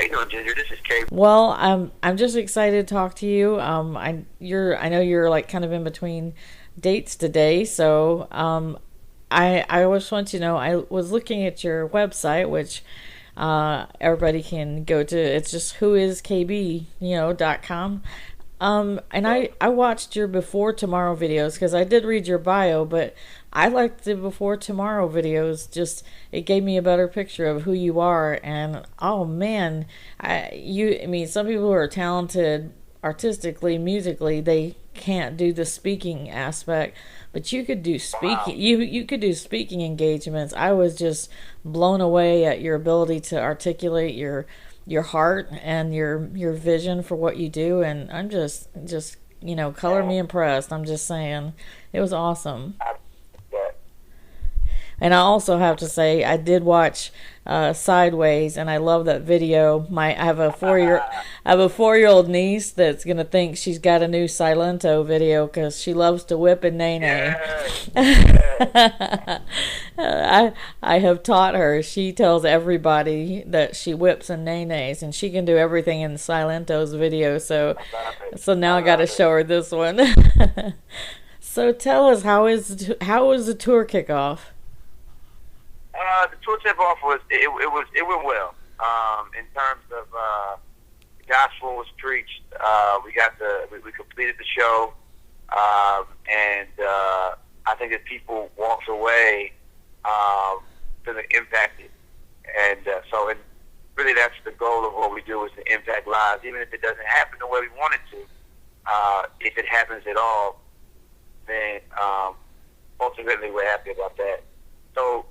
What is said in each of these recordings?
you doing, Ginger? This is Kay. Well, I'm just excited to talk to you. I know you're like kind of in between dates today, so I just want you to know I was looking at your website, which everybody can go to. It's just whoiskb.com. And I watched your before tomorrow videos because I did read your bio, but I liked the before tomorrow videos. Just it gave me a better picture of who you are, and oh man, I mean, some people who are talented artistically, musically, they can't do the speaking aspect, but you could do Wow. speaking. You could do speaking engagements. I was just blown away at your ability to articulate your heart and your vision for what you do, and I'm just color Man, me impressed. I'm just saying it was awesome. I, that, And I also have to say I did watch Sideways, and I love that video. I have a 4 year I have a 4 year old niece that's gonna think she's got a new Silento video because she loves to whip and nae nae. yes, yes. I have taught her. She tells everybody that she whips and nae nays, and she can do everything in Silento's video. So I love it. so now I I got to love it. show her this one. So tell us how was the tour kickoff? The tour tip off it went well. In terms of the gospel was preached. We completed the show, and I think that people walked away feeling impacted, and and really that's the goal of what we do is to impact lives, even if it doesn't happen the way we want it to. If it happens at all, then ultimately we're happy about that. So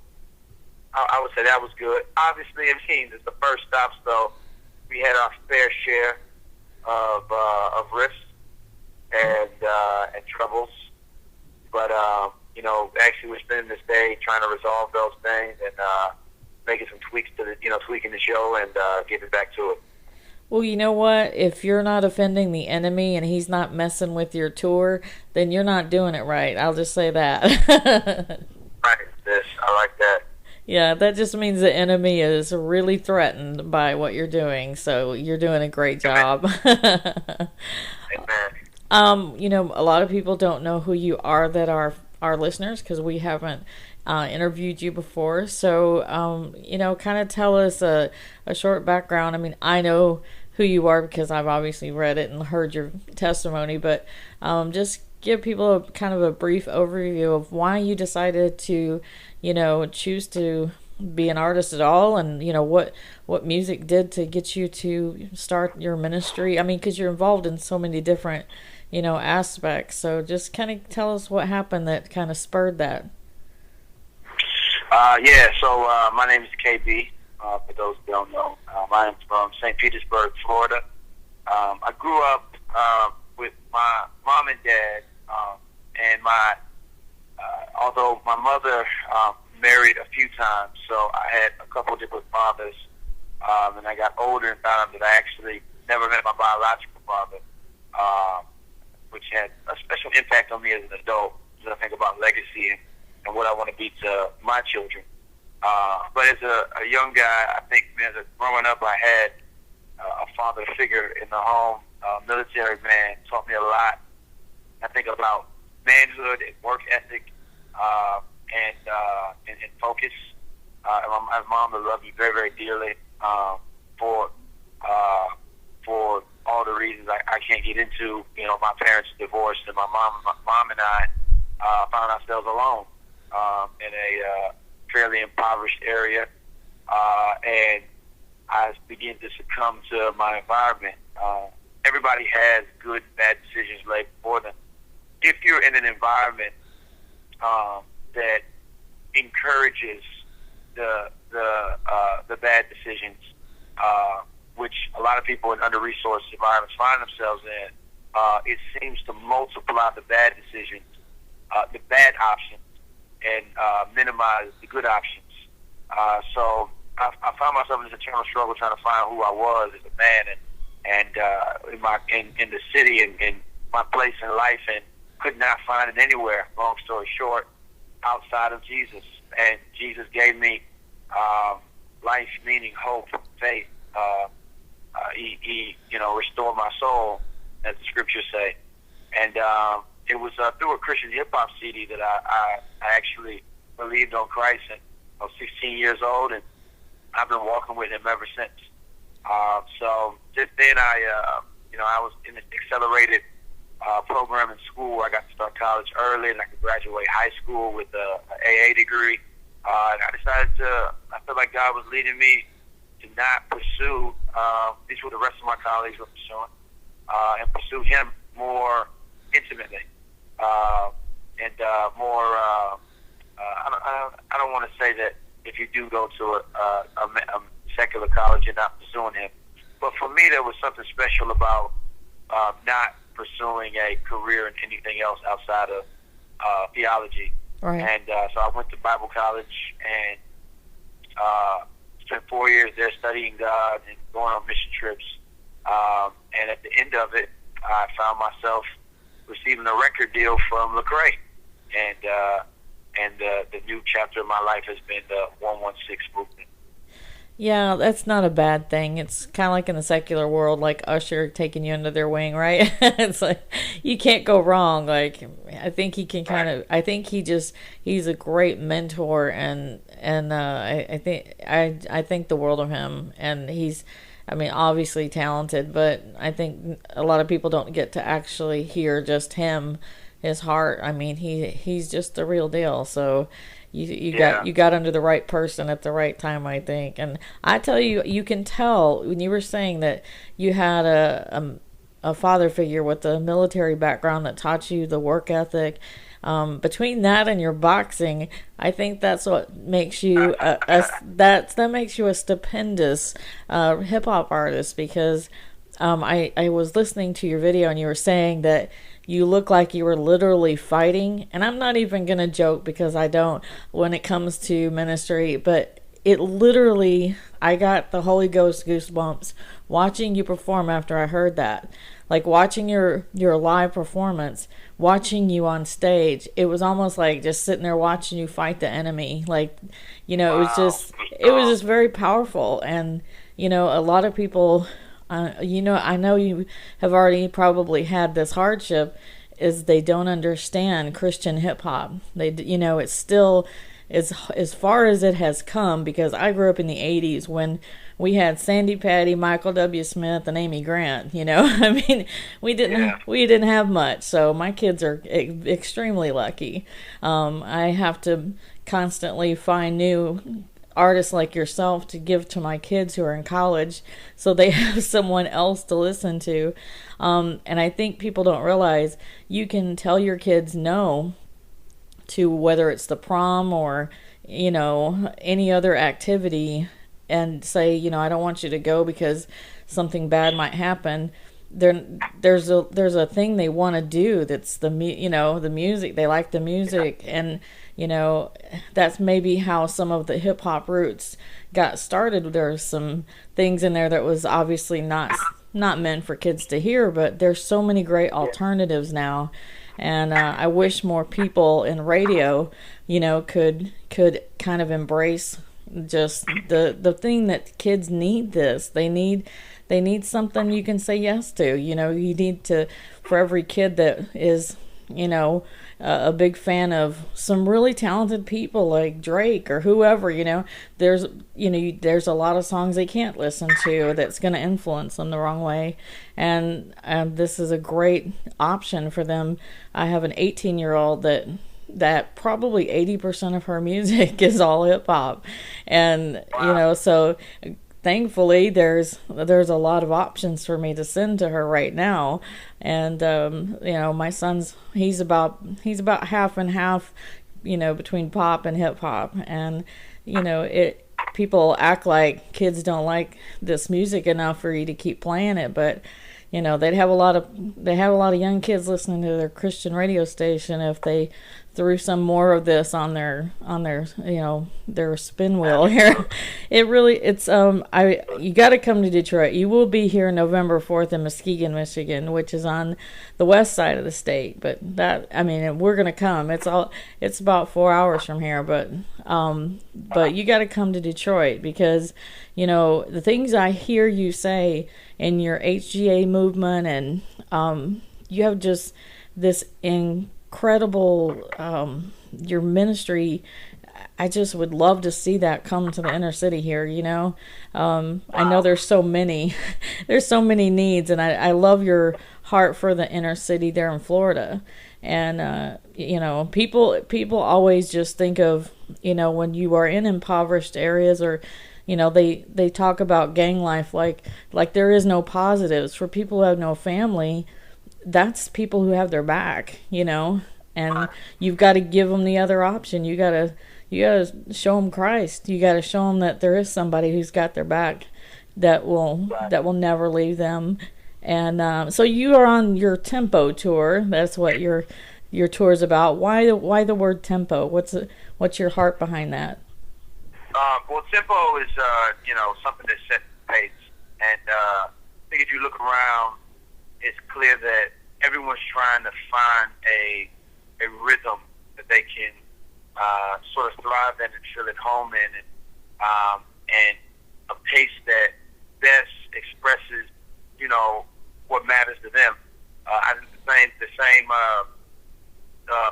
I would say that was good. Obviously, I mean, it's the first stop, so we had our fair share of risks and troubles. But actually, we're spending this day trying to resolve those things and making some tweaks to tweaking the show and getting back to it. Well, you know what? If you're not offending the enemy and he's not messing with your tour, then you're not doing it right. I'll just say that. Right. This I like that. Yeah, that just means the enemy is really threatened by what you're doing. So you're doing a great Amen. job. Amen. A lot of people don't know who you are that are our listeners because we haven't interviewed you before. So, kind of tell us a short background. I mean, I know who you are because I've obviously read it and heard your testimony, but just give people a kind of a brief overview of why you decided to, choose to be an artist at all, and what music did to get you to start your ministry. I mean, because you're involved in so many different aspects. So just kind of tell us what happened that kind of spurred that. Yeah. So my name is KB. For those who don't know, I'm from St. Petersburg, Florida. I grew up with my mom and dad, and although my mother married a few times, so I had a couple of different fathers. And I got older and found out that I actually never met my biological father, which had a special impact on me as an adult as I think about legacy and what I want to be to my children. But as a young guy, I think growing up, I had a father figure in the home, a military man, taught me a lot. I think about manhood and work ethic and focus. And my mom will love you very, very dearly for all the reasons I can't get into. My parents divorced, and my mom and I found ourselves alone in a fairly impoverished area, and I began to succumb to my environment. Everybody has good and bad decisions laid before them. If you're in an environment that encourages the bad decisions, which a lot of people in under-resourced environments find themselves in, it seems to multiply the bad decisions, the bad options, and minimize the good options. So I found myself in this eternal struggle trying to find who I was as a man and in the city and my place in life, and could not find it anywhere. Long story short, outside of Jesus, and Jesus gave me life, meaning, hope, faith, he restored my soul, as the scriptures say. And it was through a Christian hip hop CD that I actually believed on Christ. And I was 16 years old, and I've been walking with him ever since. So since then, I was in the accelerated program in school. I got to start college early, and I could graduate high school with an AA degree. And I decided I felt like God was leading me to not pursue, these were the rest of my colleagues were pursuing, and pursue him more intimately, and more, I don't want to say that if you do go to a secular college, you're not pursuing him. But for me, there was something special about not pursuing a career in anything else outside of theology. Right. And so I went to Bible college and spent 4 years there studying God and going on mission trips. And at the end of it, I found myself receiving a record deal from Lecrae. And the new chapter of my life has been the 116 movement. Yeah, that's not a bad thing. It's kind of like in the secular world, like Usher taking you under their wing, right? It's like you can't go wrong. Like I think he can I think he's a great mentor, and I think the world of him, and he's, I mean, obviously talented, but I think a lot of people don't get to actually hear just him, his heart. I mean, he's just the real deal. So you got under the right person at the right time, I think. And I tell you, you can tell when you were saying that you had a father figure with a military background that taught you the work ethic. Between that and your boxing, I think that's what makes you that makes you a stupendous hip hop artist, because I was listening to your video and you were saying that you look like you were literally fighting. And I'm not even going to joke, because I don't when it comes to ministry, but it literally, I got the Holy Ghost goosebumps watching you perform after I heard that. Like watching your live performance, watching you on stage, it was almost like just sitting there watching you fight the enemy. Like, it was just very powerful. And, a lot of people, I know you have already probably had this hardship, is they don't understand Christian hip hop. It's still, as far as it has come, because I grew up in the 80s when we had Sandy Patty, Michael W. Smith, and Amy Grant. I mean, we didn't have much. So my kids are extremely lucky. I have to constantly find new artists like yourself to give to my kids who are in college, so they have someone else to listen to. And I think people don't realize you can tell your kids no to whether it's the prom or any other activity, and say, I don't want you to go because something bad might happen. There's a thing they want to do, that's the music. They like the music, and that's maybe how some of the hip hop roots got started. There's some things in there that was obviously not meant for kids to hear, but there's so many great alternatives now. And I wish more people in radio, could kind of embrace just the thing that kids need. They need something you can say yes to. You need to, for every kid that is, a big fan of some really talented people like Drake or whoever, there's a lot of songs they can't listen to that's going to influence them the wrong way. And this is a great option for them. I have an 18-year-old that probably 80% of her music is all hip hop. And, so thankfully there's a lot of options for me to send to her right now. And my son's he's about half and half, between pop and hip hop. And people act like kids don't like this music enough for you to keep playing it, but they have a lot of young kids listening to their Christian radio station if they threw some more of this on their their spin wheel here. You got to come to Detroit. You will be here November 4th in Muskegon, Michigan, which is on the west side of the state. But we're gonna come. It's about 4 hours from here, but you got to come to Detroit because the things I hear you say in your HGA movement, and you have just this incredible your ministry. I just would love to see that come to the inner city here. I know there's so many there's so many needs, and I love your heart for the inner city there in Florida. And people always just think of when you are in impoverished areas, or they talk about gang life like there is no positives. For people who have no family, that's people who have their back, and you've got to give them the other option. You got to show them Christ. You got to show them that there is somebody who's got their back that will never leave them. And so you are on your Tempo tour. That's what your tour is about. Why the word tempo? What's your heart behind that? Well, tempo is something that sets the pace, and I think if you look around, it's clear that everyone's trying to find a rhythm that they can sort of thrive in and feel at home in, and a pace that best expresses what matters to them. I think the same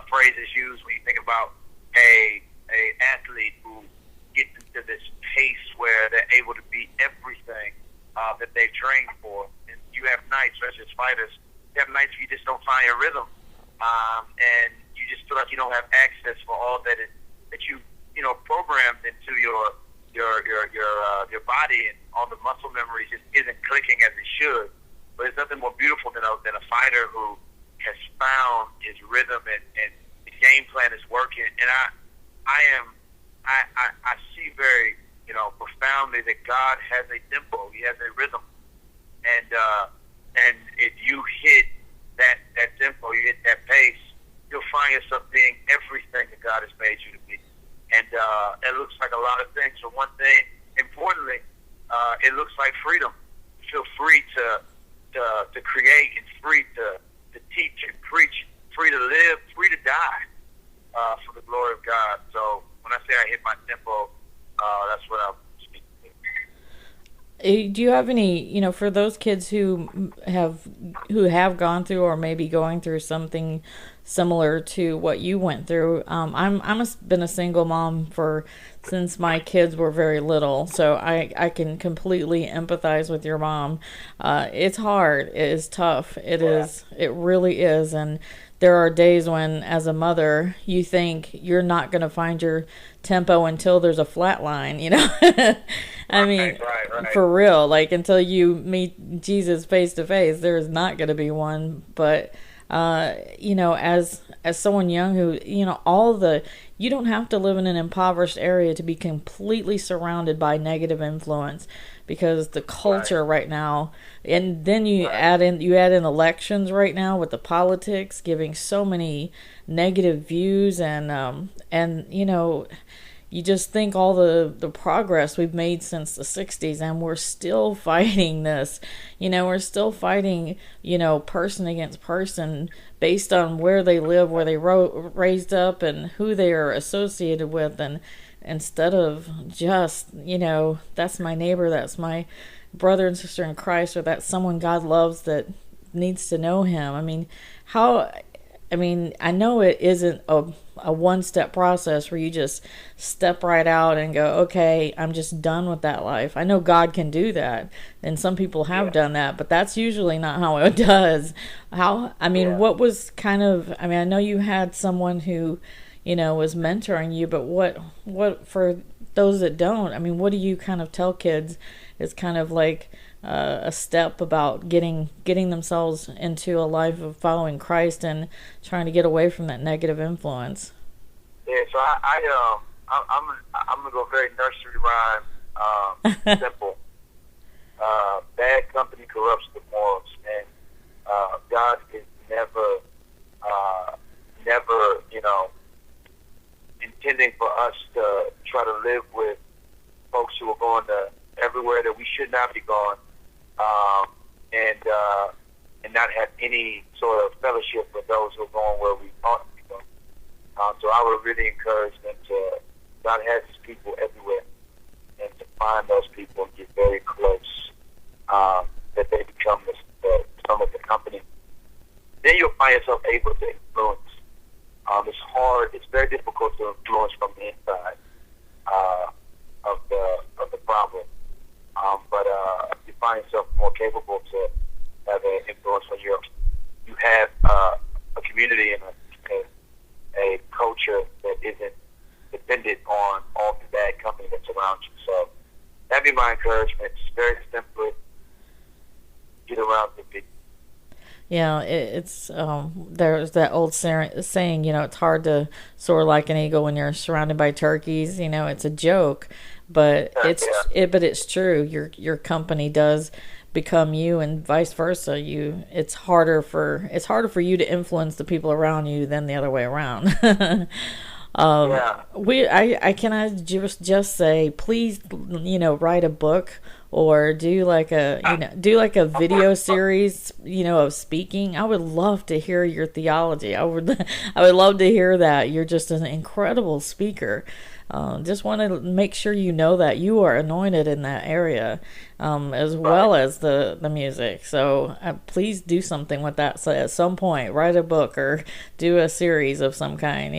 phrase is used when you think about a athlete who gets into this pace where they're able to be everything that they've trained for. And you have nights, especially as fighters, you have nights where you just don't find your rhythm, and you just feel like you don't have access for all that you programmed into your body, and all the muscle memory just isn't clicking as it should. But there's nothing more beautiful than a fighter who has found his rhythm, and the game plan is working. And I see very profoundly that God has a tempo. He has a rhythm, and if you hit that tempo, you hit that pace, you'll find yourself being everything that God has made you to be. And it looks like a lot of things. So one thing, importantly, it looks like freedom. You feel free to create, and free to teach and preach, free to live, free to die for the glory of God. So when I say I hit my tempo, that's what I'm speaking to. Do you have any, for those kids who have gone through or maybe going through something similar to what you went through? Been a single mom since my kids were very little, so I can completely empathize with your mom. It's hard. It is tough. It is. It really is. And there are days when, as a mother, you think you're not going to find your tempo until there's a flat line, I mean, right. For real, like until you meet Jesus face to face, there's not going to be one. But, as someone young who, you don't have to live in an impoverished area to be completely surrounded by negative influence, because the culture right now, and then you add in elections right now with the politics giving so many negative views, and you just think all the progress we've made since the 60s, and we're still fighting this. We're still fighting, person against person based on where they live, where they raised up, and who they are associated with. And instead of just, that's my neighbor, that's my brother and sister in Christ, or that's someone God loves that needs to know him. I know it isn't a one-step process where you just step right out and go, okay, I'm just done with that life. I know God can do that, and some people have done that, but that's usually not how it does. What was I know you had someone who, was mentoring you, but what for those that don't, what do you kind of tell kids is kind of like a step about getting themselves into a life of following Christ and trying to get away from that negative influence? Yeah, so I'm gonna go very nursery rhyme, simple. Bad company corrupts the morals, and God is never, us to try to live with folks who are going to everywhere that we should not be going, and not have any sort of fellowship with those who are going where we ought to be going. So I would really encourage them to not have these people everywhere, and to find those people and get very close, that they become some of the company. Then you'll find yourself able to influence. It's hard. It's very difficult to influence from the inside of the problem. But you find yourself more capable to have an influence when you have a community and a culture that isn't dependent on all the bad company that's around you. So that'd be my encouragement. It's very simple. Get around the people. Yeah, it's there's that old saying, it's hard to soar like an eagle when you're surrounded by turkeys. It's a joke, but it's true. Your company does become you, and vice versa. It's harder for you to influence the people around you than the other way around. I can just say, please, write a book or do like a video series, of speaking. I would love to hear your theology. I would love to hear that. You're just an incredible speaker. Just want to make sure that you are anointed in that area, as well as the music. So please do something with that. So at some point, write a book or do a series of some kind.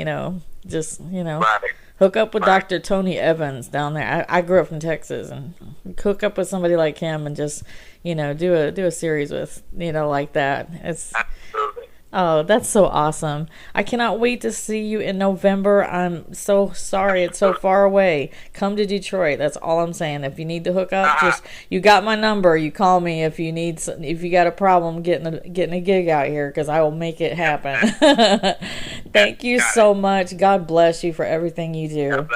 Hook up with Dr. Tony Evans down there. I grew up in Texas, and hook up with somebody like him and just do a series with like that. It's Absolutely. Oh, that's so awesome. I cannot wait to see you in November. I'm so sorry it's so far away. Come to Detroit. That's all I'm saying. If you need to hook up, you got my number. You call me if you got a problem getting a gig out here, because I will make it happen. Thank you so much. God bless you for everything you do.